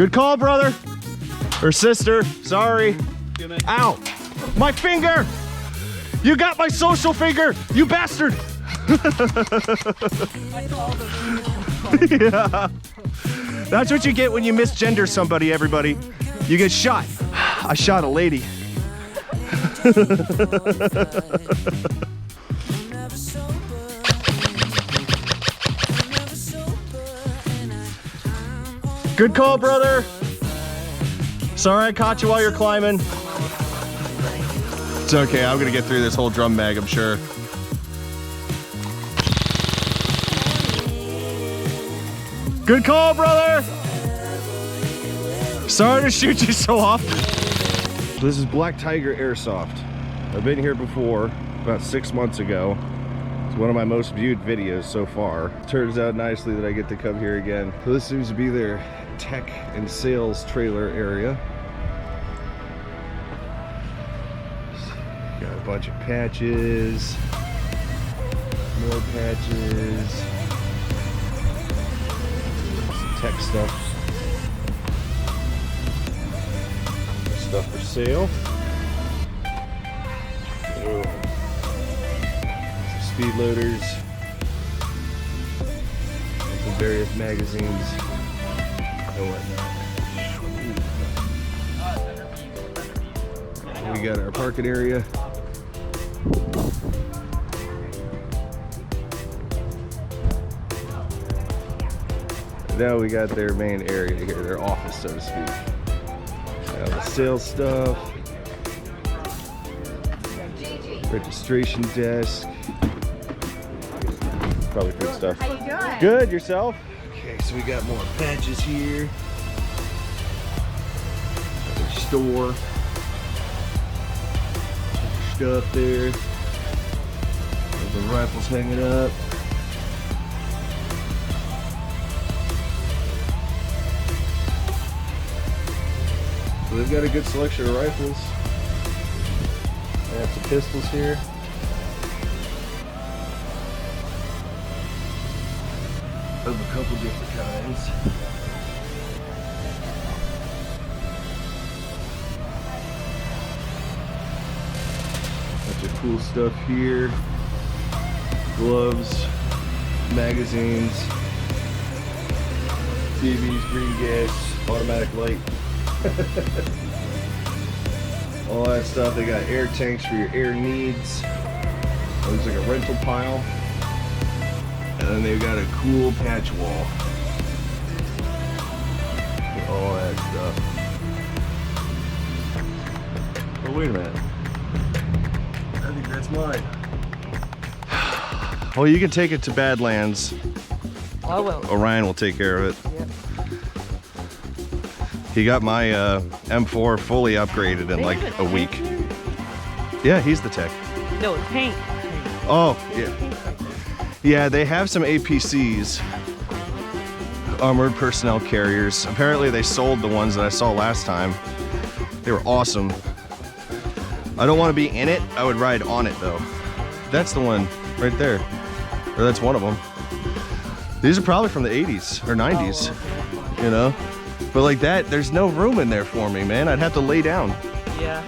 Good call, brother. Or sister, sorry. Ow, my finger. You got my social finger, you bastard. Yeah. That's what you get when you misgender somebody, everybody. You get shot. I shot a lady. Good call, brother. Sorry I caught you while you're climbing. It's okay, I'm gonna get through this whole drum mag, I'm sure. Good call, brother. Sorry to shoot you so often. This is Black Tiger Airsoft. I've been here before, about 6 months ago. It's one of my most viewed videos so far. Turns out nicely that I get to come here again. So this seems to be their tech and sales trailer area. Got a bunch of patches, more patches, some tech stuff. Stuff for sale. Oh. Some speed loaders. And some various magazines and whatnot. We got our parking area. Now we got their main area here, their office, so to speak. The sales stuff, registration desk, probably good stuff. How you doing? Good, yourself? Okay, so we got more patches here. Another store. Stuff there. The rifles hanging up. So they've got a good selection of rifles. They have some pistols here. Of a couple different kinds. Bunch of cool stuff here. Gloves, magazines, TVs, green gas, automatic light. All that stuff. They got air tanks for your air needs. Looks like a rental pile. And then they've got a cool patch wall. All that stuff. Oh, wait a minute. I think that's mine. Well, you can take it to Badlands. I will. Orion will take care of it. Yeah. He got my M4 fully upgraded in like a week. Yeah, he's the tech. No, it's paint. Oh, yeah. Yeah, they have some APCs, armored personnel carriers. Apparently they sold the ones that I saw last time. They were awesome. I don't want to be in it. I would ride on it though. That's the one right there. Or that's one of them. These are probably from the 80s or 90s, you know? But like that, there's no room in there for me, man. I'd have to lay down. Yeah.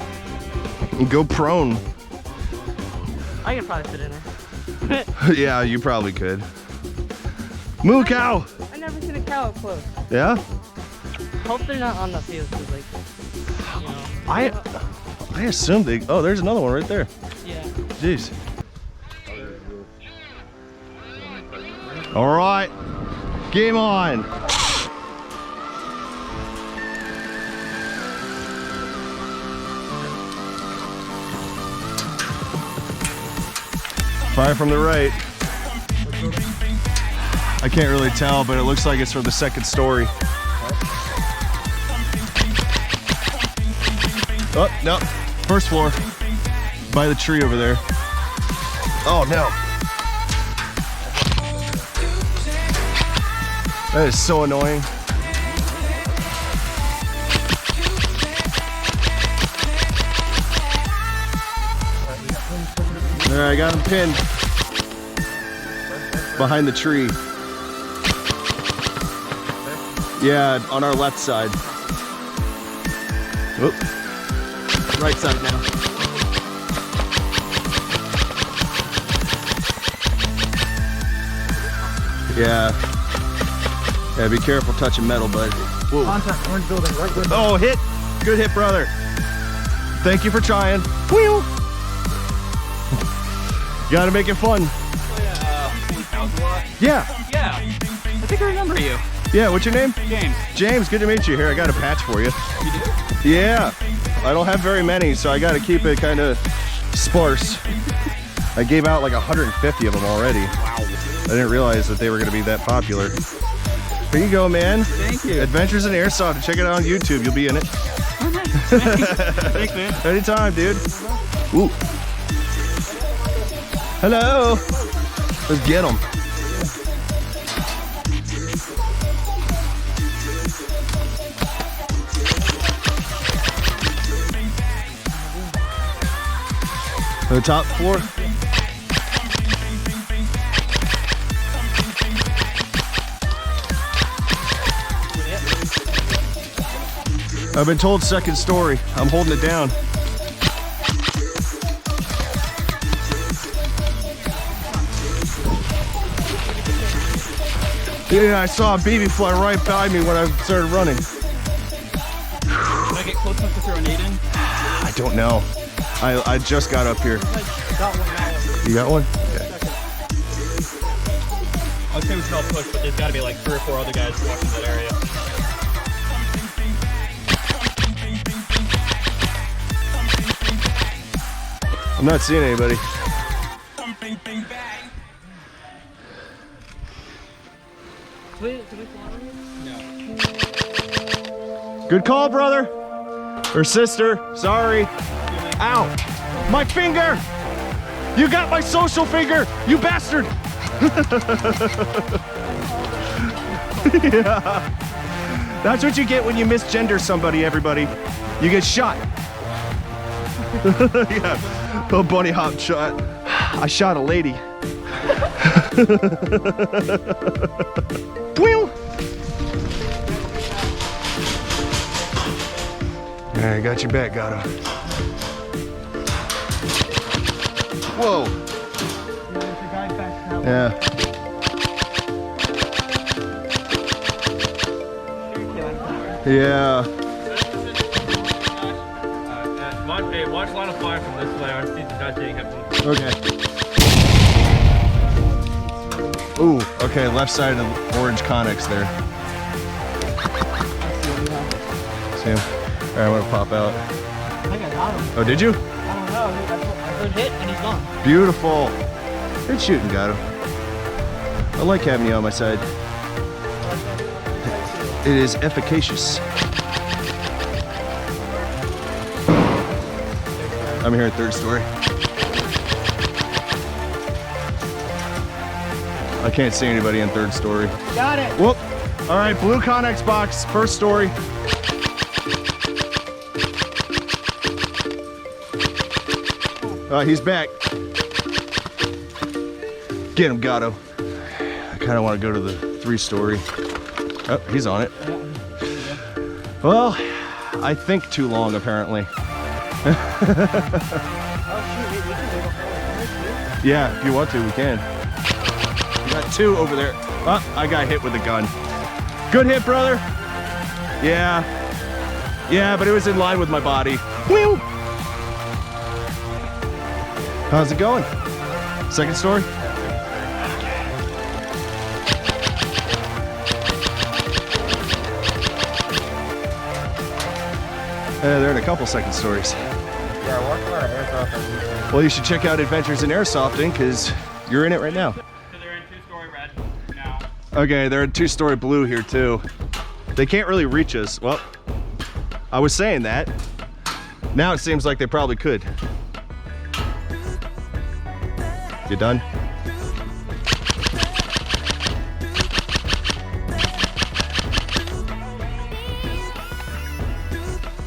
And go prone. I could probably fit in there. Yeah, you probably could. Moo cow! I've never seen a cow up close. Yeah? Hope they're not on the field, cause like, you know. I assumed they, oh, there's another one right there. Yeah. Jeez. All right, game on. Fire from the right. I can't really tell, but it looks like it's from the second story. Oh, no, first floor. By the tree over there. Oh, no. That is so annoying. There, I got him pinned behind the tree. Yeah, on our left side. Whoop. Right side now. Yeah. Yeah, be careful touching metal, bud. Whoa. Contact, orange building, right window. Oh, hit. Good hit, brother. Thank you for trying. Wheel. Gotta make it fun. Yeah. Yeah. I think I remember you. Yeah, what's your name? James. James, good to meet you. Here, I got a patch for you. You do? Yeah. I don't have very many, so I gotta keep it kind of sparse. I gave out like 150 of them already. Wow. I didn't realize that they were gonna be that popular. Here you go, man. Thank you. Adventures in Airsoft. Check it out on YouTube. You'll be in it. Oh, nice. Thanks, man. Anytime, dude. Ooh. Hello. Let's get them. The top floor. I've been told second story. I'm holding it down. Yeah, I saw a baby fly right by me when I started running. Can I get close enough to throw a nade in? I don't know. I just got up here. Got one now. You got one? Okay. I would say we can all push, but there's got to be like 3 or 4 other guys walking that area. I'm not seeing anybody. No. Good call, brother. Or sister. Sorry. Ow. My finger. You got my social finger. You bastard. Yeah. That's what you get when you misgender somebody, everybody. You get shot. Yeah. A bunny hop shot. I shot a lady. Wheel. I got your back, Gato. Whoa. Yeah. Yeah. Hey, watch line of fire from this way. I see the Dodge getting hit. Okay. Ooh, okay, left side of the orange Connex there. See him? All right, I'm gonna pop out. I think I got him. Oh, did you? I don't know. I heard hit and he's gone. Beautiful. Good shooting, Gato. I like having you on my side. It is efficacious. I'm here at third story. I can't see anybody in third story. Got it. Whoop. All right, blue Connex box, first story. He's back. Get him, Gato. I kind of want to go to the 3-story. Oh, he's on it. Well, I think too long, apparently. Yeah, if you want to, we can. We got 2 over there. Oh, I got hit with a gun. Good hit, brother. Yeah. Yeah, but it was in line with my body. Whew. How's it going? Second story? They're in a couple second stories. Yeah, I watch a lot of aircraft. Well, you should check out Adventures in Airsofting because you're in it right now. So they're in 2-story red now. Okay, they're in 2-story blue here too. They can't really reach us. Well, I was saying that. Now it seems like they probably could. You done?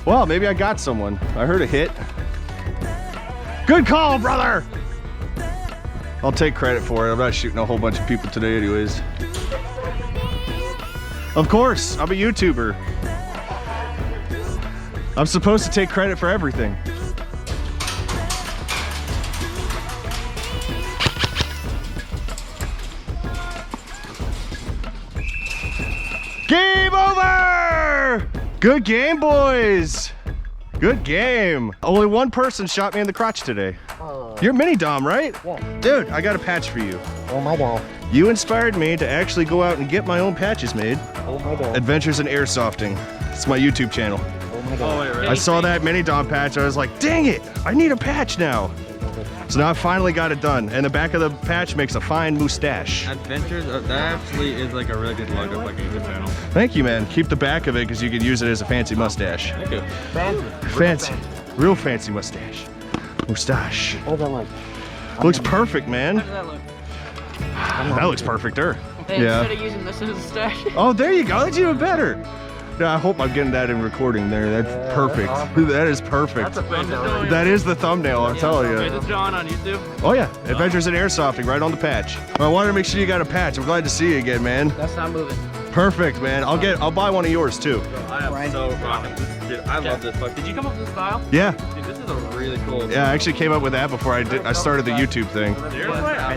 Well, maybe I got someone. I heard a hit. Good call, brother! I'll take credit for it. I'm not shooting a whole bunch of people today anyways. Of course, I'm a YouTuber. I'm supposed to take credit for everything. Game over! Good game, boys. Good game. Only one person shot me in the crotch today. You're Mini Dom, right? Yeah. Dude, I got a patch for you. Oh my god. You inspired me to actually go out and get my own patches made. Oh my god. Adventures in Airsofting. It's my YouTube channel. Oh my god. Oh, wait, really? I saw that Mini Dom patch. I was like, dang it, I need a patch now. So now I finally got it done. And the back of the patch makes a fine mustache. Adventures, that actually is like a really good logo for like a YouTube channel. Thank you, man. Keep the back of it because you can use it as a fancy mustache. Thank you. Fancy. Real fancy mustache. Mustache. Hold on, like. Looks perfect, man. How does that look? That looks perfecter. Hey, Yeah. instead of using this as a stash. Oh, there you go. That's even better. Yeah, I hope I'm getting that in recording there. That's perfect. That is perfect. That is the thumbnail, I'm telling Wait, you. this John on YouTube? Oh yeah, Adventures in Airsofting, right on the patch. Well, I wanted to make sure you got a patch. I'm glad to see you again, man. That's not moving. Perfect, man. I'll buy one of yours too. I am so rocking this. Dude, I love this fuck. Did you come up with this style? Yeah, Dude, this is a really cool. yeah. I actually came up with that before I started the YouTube thing. Seriously?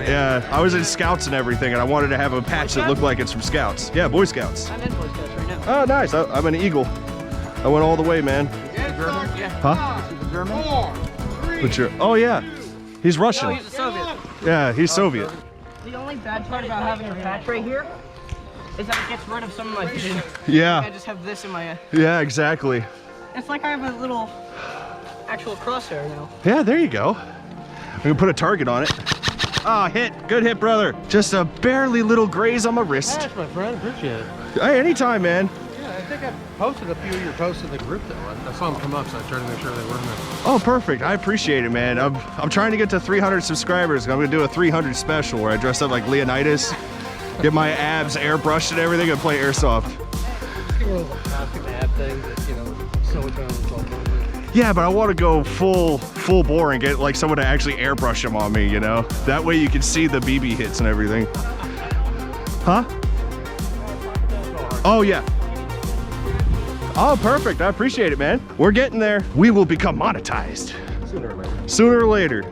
Yeah, I was in Scouts and everything, and I wanted to have a patch that looked like it's from Scouts. Yeah, Boy Scouts. I'm in Boy Scouts right now. Oh, nice. I'm an Eagle. I went all the way, man. Yeah. Huh? German? But you're, oh yeah, he's No, Russian. he's a Soviet. Yeah, he's Soviet. The only bad part about having a patch right here is that it gets rid of some of my vision. I Yeah, just have this in my. yeah, exactly. It's like I have a little actual crosshair now. Yeah, there you go. I'm gonna put a target on it. Ah, hit. Good hit, brother. Just a barely little graze on my wrist. Thanks, my friend. Appreciate it. Hey, anytime, man. Yeah, I think I posted a few of your posts in the group though. I saw them come up, so I tried to make sure they were in there. Oh, perfect. I appreciate it, man. I'm trying to get to 300 subscribers. I'm gonna do a 300 special where I dress up like Leonidas, get my abs airbrushed and everything, and play airsoft. One of those plastic ad things that, you know, silicone is all over. Yeah, but I want to go full bore and get like someone to actually airbrush them on me, you know? That way you can see the BB hits and everything. Huh? Oh, yeah. Oh, perfect. I appreciate it, man. We're getting there. We will become monetized. Sooner or later. Sooner or later.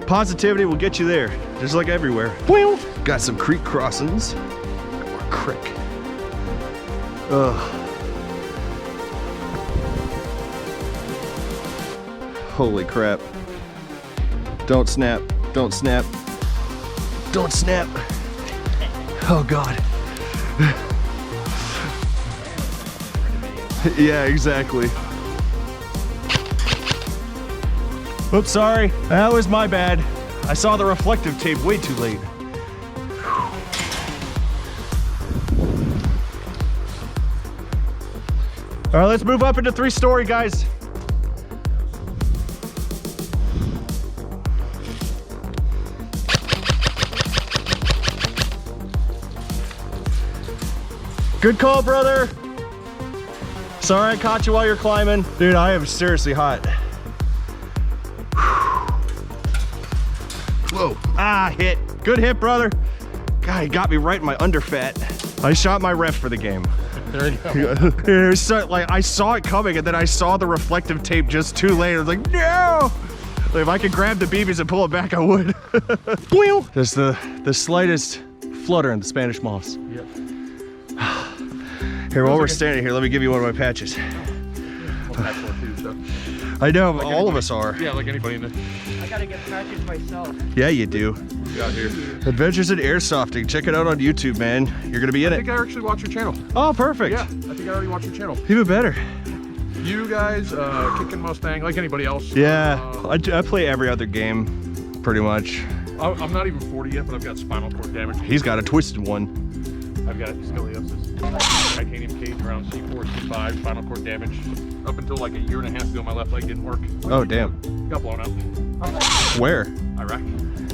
Positivity will get you there, just like everywhere. Well, got some creek crossings. Or crick. Ugh. Holy crap. Don't snap. Don't snap. Don't snap. Oh God. Yeah, exactly. Oops, sorry. That was my bad. I saw the reflective tape way too late. All right, let's move up into 3-story, guys. Good call, brother. Sorry I caught you while you're climbing. Dude, I am seriously hot. Whoa. Ah, hit. Good hit, brother. God, he got me right in my underfat. I shot my ref for the game. There you go. It was so, like, I saw it coming and then I saw the reflective tape just too late. I was like, no! Like, if I could grab the BBs and pull it back, I would. Just the slightest flutter in the Spanish moss. Yep. Here, while we're standing here, let me give you one of my patches. I know, Like all of anybody. us are. Yeah, like anybody in there. I gotta get patches myself. Yeah, you do. Out here. Adventures in Airsofting. Check it out on YouTube, man. You're gonna be in I it. think I actually watched your channel. Oh, perfect. Yeah, I think I already watched your channel. Even better. You guys, Kicking Mustang, like anybody else. Yeah, I play every other game, pretty much. I'm not even 40 yet, but I've got spinal cord damage. He's got a twisted one. I've got scoliosis. Titanium cage around C4, C5, spinal cord damage. Up until like a year and a half ago, my left leg didn't work. Oh, damn. Got blown up. Where? Iraq.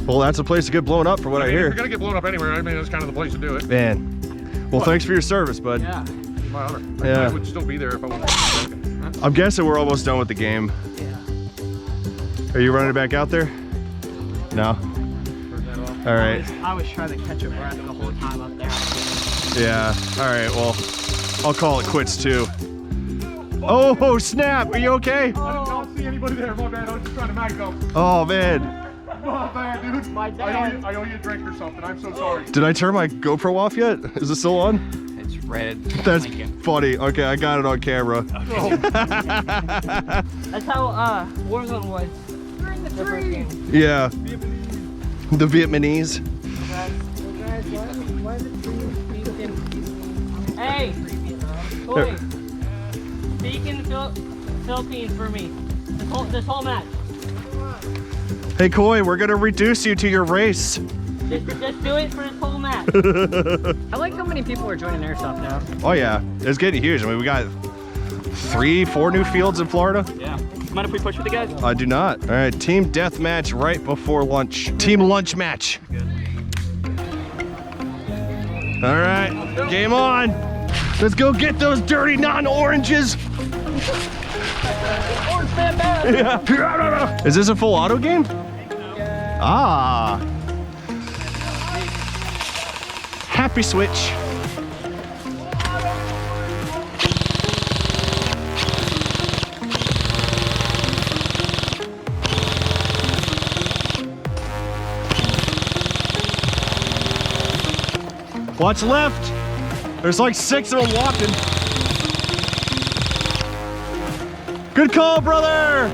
Well, that's a place to get blown up from what I mean, If hear. you're gonna get blown up anywhere, I mean, that's kind of the place to do it. Man. Well, thanks for your service, bud. Yeah. My honor. Yeah. I would still be there if I wasn't. I'm guessing we're almost done with the game. Yeah. Are you running back out there? No? All right. I was trying to catch a breath the whole time up there. Yeah. All right. Well, I'll call it quits too. Oh snap! Are you okay? I don't see anybody there. My bad. I was just trying to mag go. Oh man. My bad, dude. My dad. I owe you a drink or something. I'm so sorry. Did I turn my GoPro off yet? Is it still on? It's red. That's funny. Okay, I got it on camera. That's how Warzone was. We're in the tree. Yeah. The Vietnamese. Hey, Coy, speak in the Philippines for me. This whole match. Hey Koi, we're gonna reduce you to your race. Just do it for this whole match. I like how many people are joining Airsoft now. Oh yeah, it's getting huge. I mean, we got 3-4 new fields in Florida. Yeah. Mind if we push with the guys? I do not. All right, team death match right before lunch. Team lunch match. All right, game on. Let's go get those dirty non-oranges. Orange man bad. Yeah. Is this a full auto game? Ah. Happy switch. Watch left. There's like 6 of them walking. Good call, brother.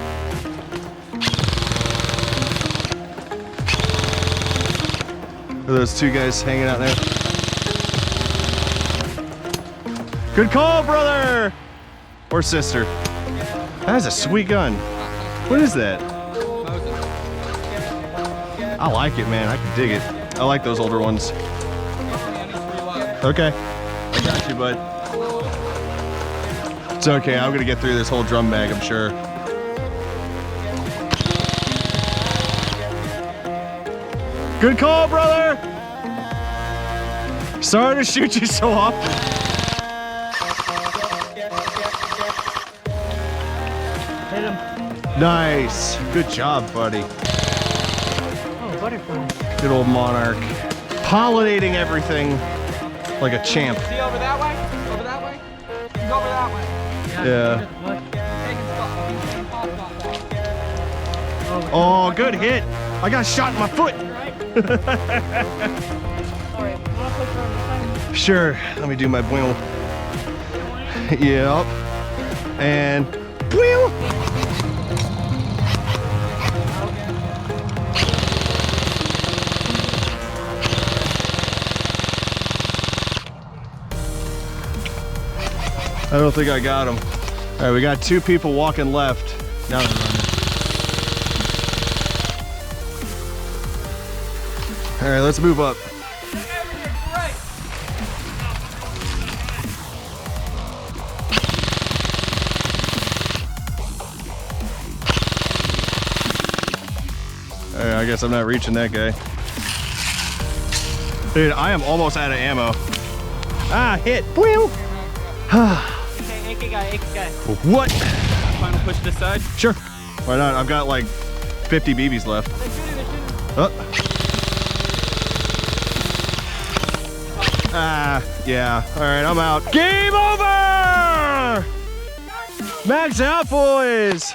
Are those 2 guys hanging out there? Good call, brother. Or sister. That is a sweet gun. What is that? I like it, man. I can dig it. I like those older ones. Okay. I got you, bud. It's okay. I'm gonna get through this whole drum bag, I'm sure. Good call, brother. Sorry to shoot you so often. Hit him. Nice. Good job, buddy. Oh, butterfly. Good old Monarch. Pollinating everything like a champ. See over that way? Over that way? He's over that way. Yeah. Oh, good hit. I got shot in my foot. Sure. Let me do my wheel. Yep. And wheel. I don't think I got him. All right, we got 2 people walking left. Now they're running. All right, let's move up. All right, I guess I'm not reaching that guy. Dude, I am almost out of ammo. Ah, hit. Wheel. AK guy. What? Final push this side. Sure. Why not? I've got like 50 BBs left. Oh. Ah, yeah. All right, I'm out. Game over! Max out, boys!